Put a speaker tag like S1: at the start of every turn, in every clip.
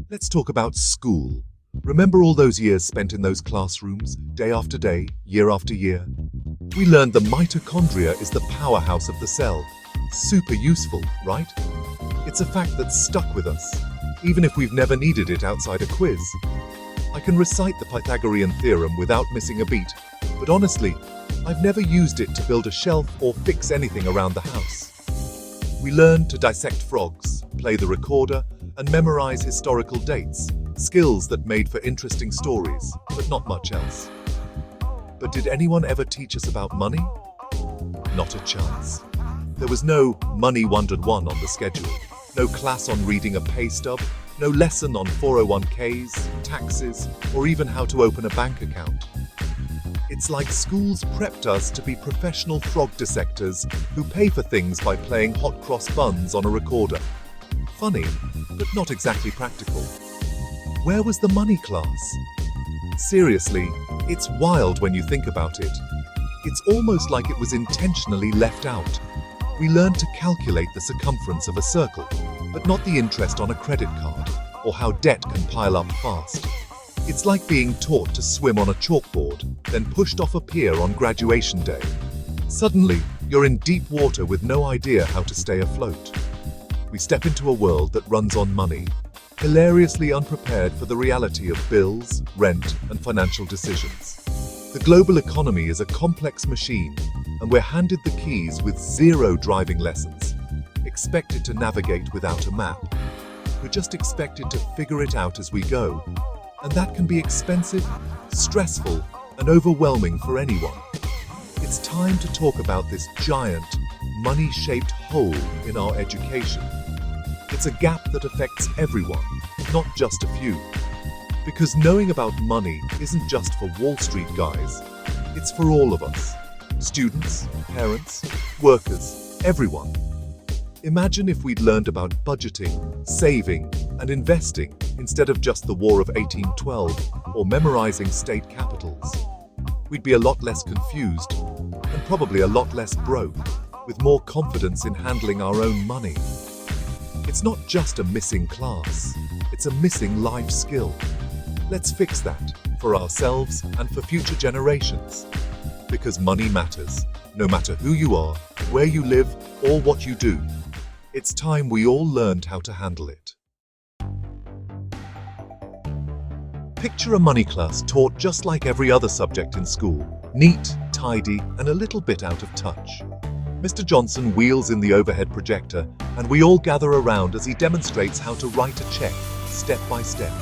S1: Let's talk about school. Remember all those years spent in those classrooms, day after day, year after year? We learned the mitochondria is the powerhouse of the cell. Super useful, right? It's a fact that's stuck with us, even if we've never needed it outside a quiz. I can recite the Pythagorean theorem without missing a beat, but honestly, I've never used it to build a shelf or fix anything around the house. We learned to dissect frogs, play the recorder, and memorize historical dates, skills that made for interesting stories, but not much else. But did anyone ever teach us about money? Not a chance. There was no Money 101 on the schedule, no class on reading a pay stub, no lesson on 401ks, taxes, or even how to open a bank account. It's like schools prepped us to be professional frog dissectors who pay for things by playing hot cross buns on a recorder. Funny, but not exactly practical. Where was the money class? Seriously, it's wild when you think about it. It's almost like it was intentionally left out. We learned to calculate the circumference of a circle, but not the interest on a credit card, or how debt can pile up fast. It's like being taught to swim on a chalkboard, then pushed off a pier on graduation day. Suddenly, you're in deep water with no idea how to stay afloat. We step into a world that runs on money, hilariously unprepared for the reality of bills, rent, and financial decisions. The global economy is a complex machine, and we're handed the keys with zero driving lessons, expected to navigate without a map. We're just expected to figure it out as we go, and that can be expensive, stressful, and overwhelming for anyone. It's time to talk about this giant, money-shaped hole in our education. It's a gap that affects everyone, not just a few. Because knowing about money isn't just for Wall Street guys, it's for all of us. Students, parents, workers, everyone. Imagine if we'd learned about budgeting, saving, and investing instead of just the War of 1812 or memorizing state capitals. We'd be a lot less confused and probably a lot less broke, with more confidence in handling our own money. It's not just a missing class, it's a missing life skill. Let's fix that for ourselves and for future generations. Because money matters, no matter who you are, where you live, or what you do. It's time we all learned how to handle it. Picture a money class taught just like every other subject in school, neat, tidy, and a little bit out of touch. Mr. Johnson wheels in the overhead projector, and we all gather around as he demonstrates how to write a check, step by step.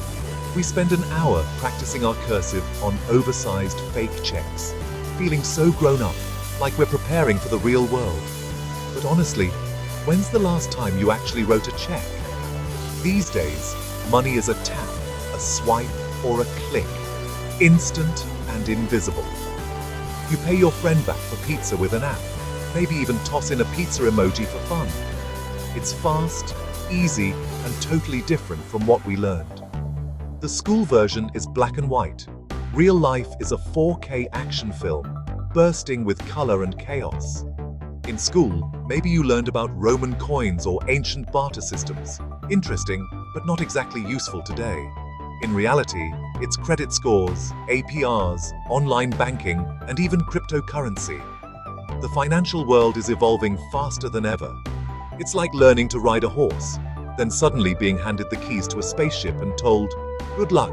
S1: We spend an hour practicing our cursive on oversized fake checks, feeling so grown up, like we're preparing for the real world. But honestly, when's the last time you actually wrote a check? These days, money is a tap, a swipe, or a click, instant and invisible. You pay your friend back for pizza with an app, maybe even toss in a pizza emoji for fun. It's fast, easy, and totally different from what we learned. The school version is black and white. Real life is a 4K action film, bursting with color and chaos. In school, maybe you learned about Roman coins or ancient barter systems. Interesting, but not exactly useful today. In reality, it's credit scores, APRs, online banking, and even cryptocurrency. The financial world is evolving faster than ever. It's like learning to ride a horse, then suddenly being handed the keys to a spaceship and told, "Good luck."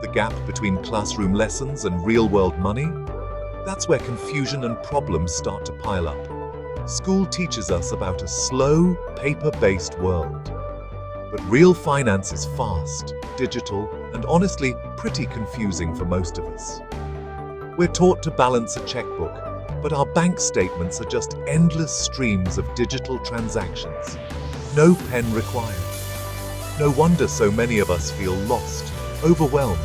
S1: The gap between classroom lessons and real-world money? That's where confusion and problems start to pile up. School teaches us about a slow, paper-based world. But real finance is fast, digital, and honestly, pretty confusing for most of us. We're taught to balance a checkbook, but our bank statements are just endless streams of digital transactions. No pen required. No wonder so many of us feel lost, overwhelmed,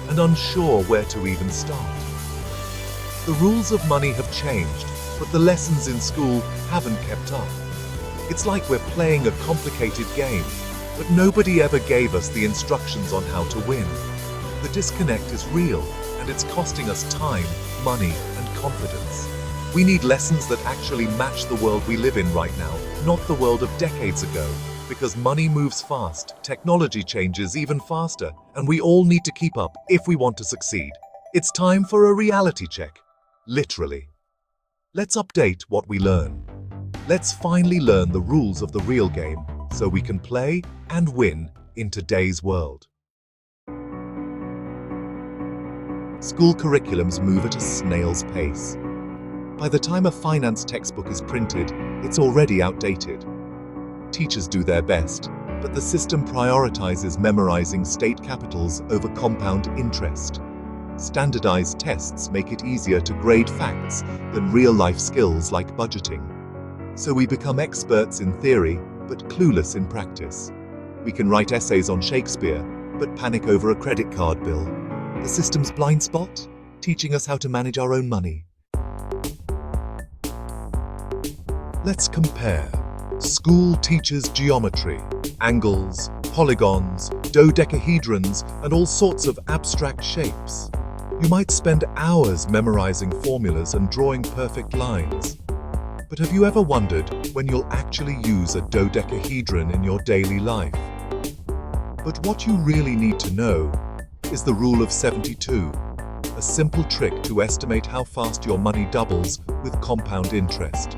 S1: and unsure where to even start. The rules of money have changed, but the lessons in school haven't kept up. It's like we're playing a complicated game, but nobody ever gave us the instructions on how to win. The disconnect is real, and it's costing us time, money, and confidence. We need lessons that actually match the world we live in right now, not the world of decades ago. Because money moves fast, technology changes even faster, and we all need to keep up if we want to succeed. It's time for a reality check. Literally. Let's update what we learn. Let's finally learn the rules of the real game so we can play and win in today's world. School curriculums move at a snail's pace. By the time a finance textbook is printed, it's already outdated. Teachers do their best, but the system prioritizes memorizing state capitals over compound interest. Standardized tests make it easier to grade facts than real-life skills like budgeting. So we become experts in theory, but clueless in practice. We can write essays on Shakespeare, but panic over a credit card bill. The system's blind spot, teaching us how to manage our own money. Let's compare. School teaches geometry, angles, polygons, dodecahedrons, and all sorts of abstract shapes. You might spend hours memorizing formulas and drawing perfect lines. But have you ever wondered when you'll actually use a dodecahedron in your daily life? But what you really need to know is the rule of 72, a simple trick to estimate how fast your money doubles with compound interest.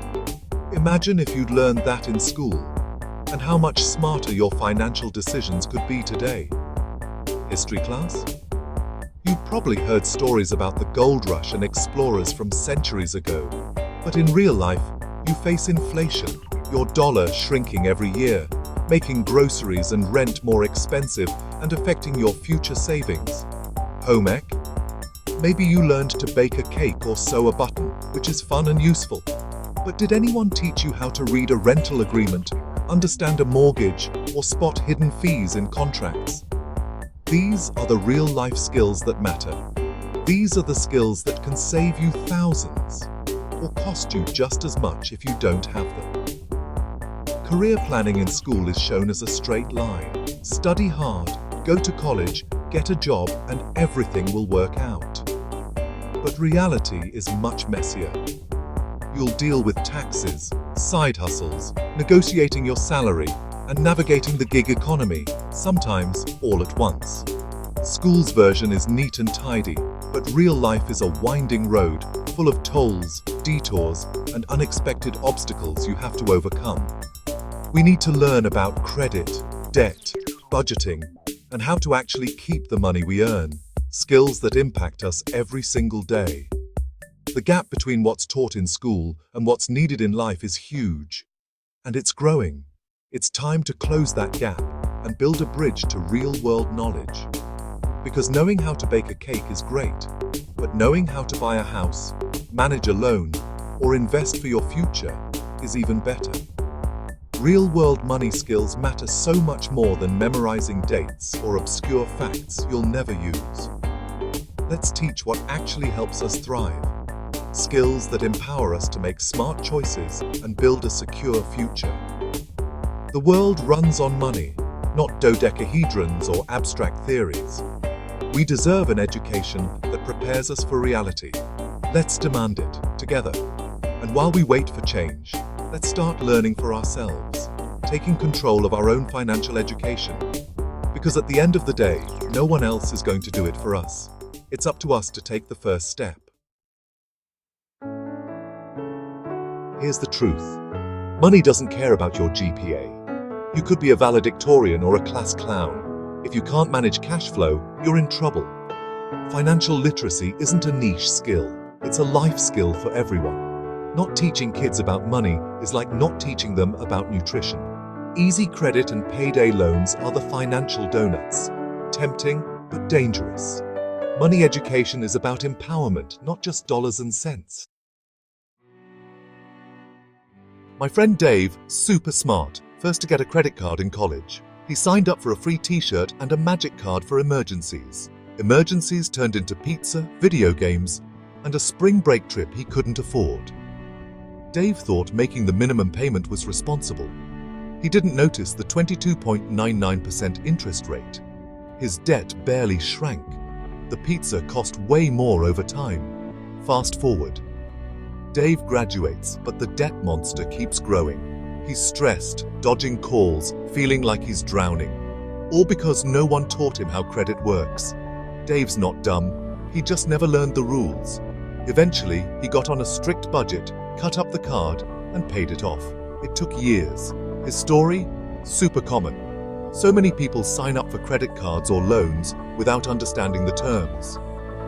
S1: Imagine if you'd learned that in school, and how much smarter your financial decisions could be today. History class? You've probably heard stories about the gold rush and explorers from centuries ago, but in real life, you face inflation, your dollar shrinking every year, making groceries and rent more expensive and affecting your future savings. Home ec? Maybe you learned to bake a cake or sew a button, which is fun and useful. But did anyone teach you how to read a rental agreement, understand a mortgage, or spot hidden fees in contracts? These are the real-life skills that matter. These are the skills that can save you thousands, or cost you just as much if you don't have them. Career planning in school is shown as a straight line. Study hard, go to college, get a job, and everything will work out. But reality is much messier. You'll deal with taxes, side hustles, negotiating your salary, and navigating the gig economy, sometimes all at once. School's version is neat and tidy, but real life is a winding road full of tolls, detours, and unexpected obstacles you have to overcome. We need to learn about credit, debt, budgeting, and how to actually keep the money we earn, skills that impact us every single day. The gap between what's taught in school and what's needed in life is huge, and it's growing. It's time to close that gap and build a bridge to real-world knowledge. Because knowing how to bake a cake is great, but knowing how to buy a house, manage a loan, or invest for your future is even better. Real-world money skills matter so much more than memorizing dates or obscure facts you'll never use. Let's teach what actually helps us thrive. Skills that empower us to make smart choices and build a secure future. The world runs on money, not dodecahedrons or abstract theories. We deserve an education that prepares us for reality. Let's demand it, together. And while we wait for change, let's start learning for ourselves, taking control of our own financial education. Because at the end of the day, no one else is going to do it for us. It's up to us to take the first step. Here's the truth. Money doesn't care about your GPA. You could be a valedictorian or a class clown. If you can't manage cash flow, you're in trouble. Financial literacy isn't a niche skill. It's a life skill for everyone. Not teaching kids about money is like not teaching them about nutrition. Easy credit and payday loans are the financial donuts. Tempting, but dangerous. Money education is about empowerment, not just dollars and cents. My friend Dave, super smart, first to get a credit card in college. He signed up for a free t-shirt and a magic card for emergencies. Emergencies turned into pizza, video games, and a spring break trip he couldn't afford. Dave thought making the minimum payment was responsible. He didn't notice the 22.99% interest rate. His debt barely shrank. The pizza cost way more over time. Fast forward. Dave graduates, but the debt monster keeps growing. He's stressed, dodging calls, feeling like he's drowning. All because no one taught him how credit works. Dave's not dumb, he just never learned the rules. Eventually, he got on a strict budget, cut up the card, and paid it off. It took years. His story? Super common. So many people sign up for credit cards or loans without understanding the terms.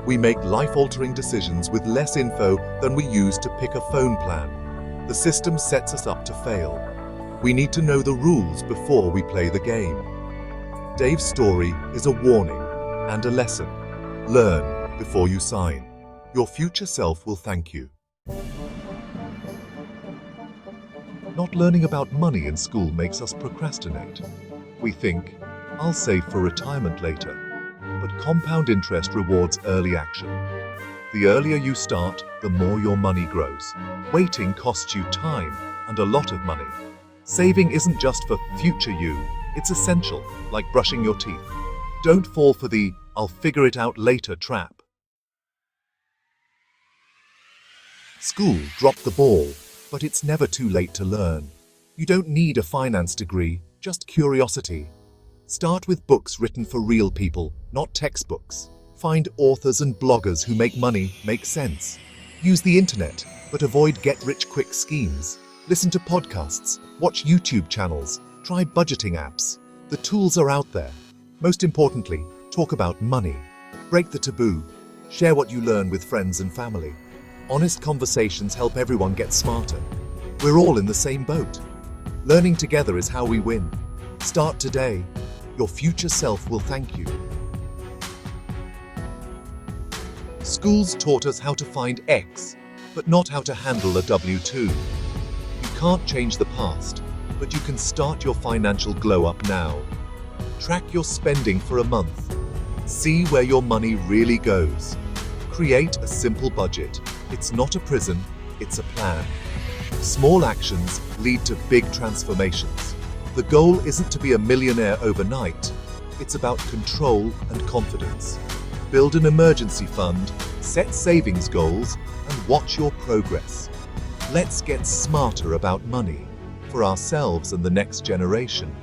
S1: We make life-altering decisions with less info than we use to pick a phone plan. The system sets us up to fail. We need to know the rules before we play the game. Dave's story is a warning and a lesson. Learn before you sign. Your future self will thank you. Not learning about money in school makes us procrastinate. We think, I'll save for retirement later. But compound interest rewards early action. The earlier you start, the more your money grows. Waiting costs you time and a lot of money. Saving isn't just for future you, it's essential, like brushing your teeth. Don't fall for the "I'll figure it out later" trap. School dropped the ball, but it's never too late to learn. You don't need a finance degree, just curiosity. Start with books written for real people, not textbooks. Find authors and bloggers who make money make sense. Use the internet, but avoid get-rich-quick schemes. Listen to podcasts, watch YouTube channels, try budgeting apps. The tools are out there. Most importantly, talk about money. Break the taboo. Share what you learn with friends and family. Honest conversations help everyone get smarter. We're all in the same boat. Learning together is how we win. Start today. Your future self will thank you. Schools taught us how to find X, but not how to handle a W-2. You can't change the past, but you can start your financial glow-up now. Track your spending for a month. See where your money really goes. Create a simple budget. It's not a prison, it's a plan. Small actions lead to big transformations. The goal isn't to be a millionaire overnight. It's about control and confidence. Build an emergency fund, set savings goals, and watch your progress. Let's get smarter about money for ourselves and the next generation.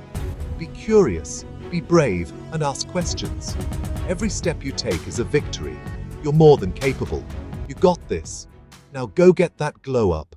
S1: Be curious, be brave, and ask questions. Every step you take is a victory. You're more than capable. You got this. Now go get that glow up.